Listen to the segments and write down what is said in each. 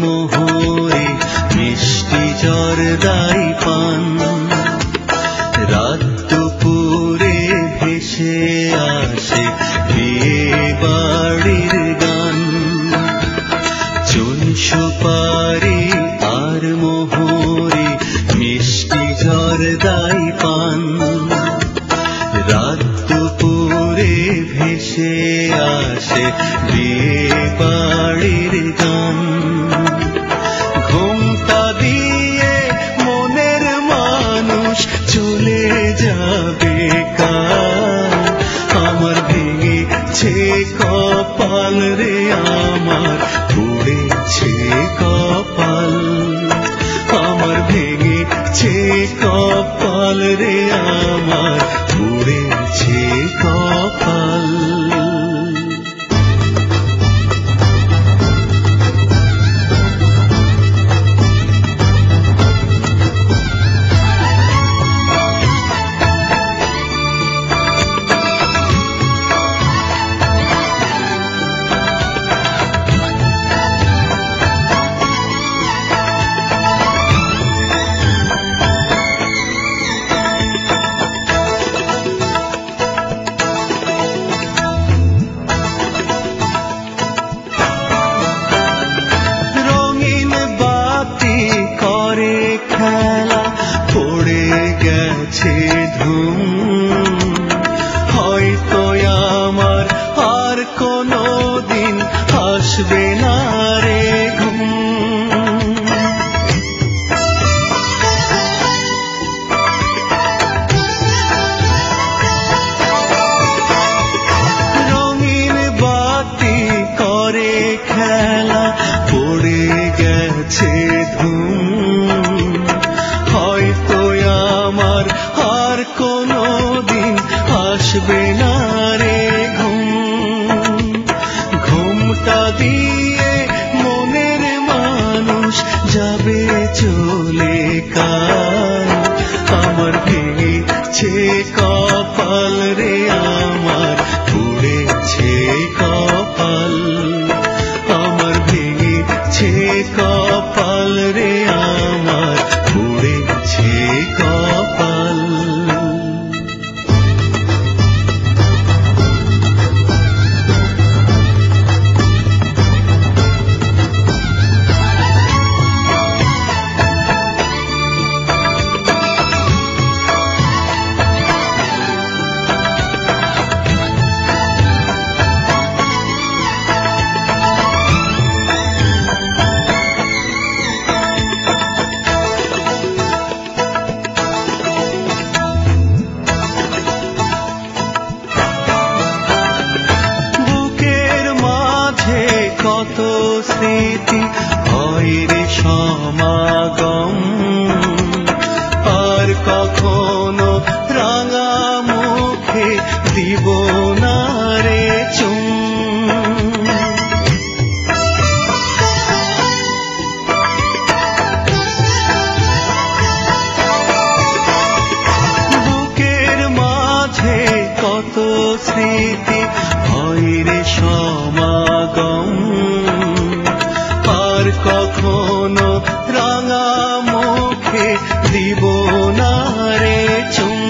মোহরে মিষ্টি জর্দাই পান রাত দুপুরে ভেসে আসে বিয়ে বাড়ির গান চুন সুপারি আর মোহরে মিষ্টি জর্দাই পান রাত দুপুরে ভেসে আসে বিয়ে বাড়ির গান ঘুমটা দিয়ে মনের মানুষ চলে যাবে কাল আমার ভেঙেছে কপাল রে আমার পুড়েছে কপাল আমার ভেঙেছে কপাল রে আমার পুড়েছে কপাল খেলা পড়ে গেছে ধুম হয়তো আমার আর কোনো দিন আসবে না রে ঘুম রঙিন বাতি করে খেলা পড়ে গেছে ধুম হয়তো আমার আর কোনো দিন আসবে না রে ঘুম ঘুমটা দিয়ে মনের মানুষ যাবে চলে কাল আমার ভেঙেছে কপাল রে আমার পুড়েছে কপাল আমার ভেঙেছে কপাল রে আমার পুড়েছে কপাল কত স্মৃতি হয় রে সমাগম আর কখনো রাঙা মুখে দিব না রে চুম বুকের মাঝে কত স্মৃতি হয় রে সমাগম আর কখনো রাঙা মুখে দিব না রে চুম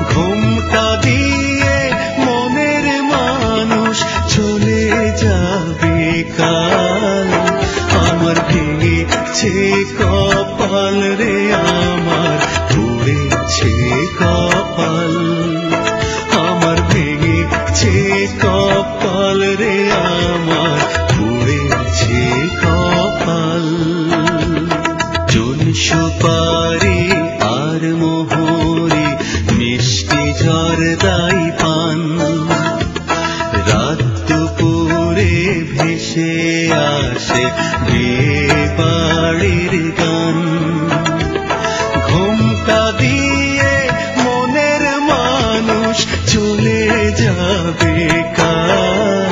ঘুমটা দিয়ে মনের মানুষ চলে যাবে কাল আমার ভেঙেছে কপাল রে আমার পুড়েছে কপাল আমার ভেঙেছে কপাল রে আমার পুড়েছে কপাল চুন সুপারি আর মোহরে মিষ্টি জর্দাই পান রাত দুপুরে ভেসে আসে বিয়ে বাড়ির গান ঘুমটা দিয়ে মনের মানুষ চলে যাবে কাল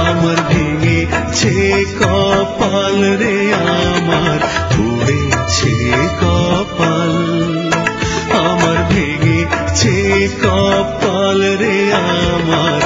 আমার ভেঙেছে কপাল রে আমার পুড়েছে কপাল আমার ভেঙেছে কপাল রে আমার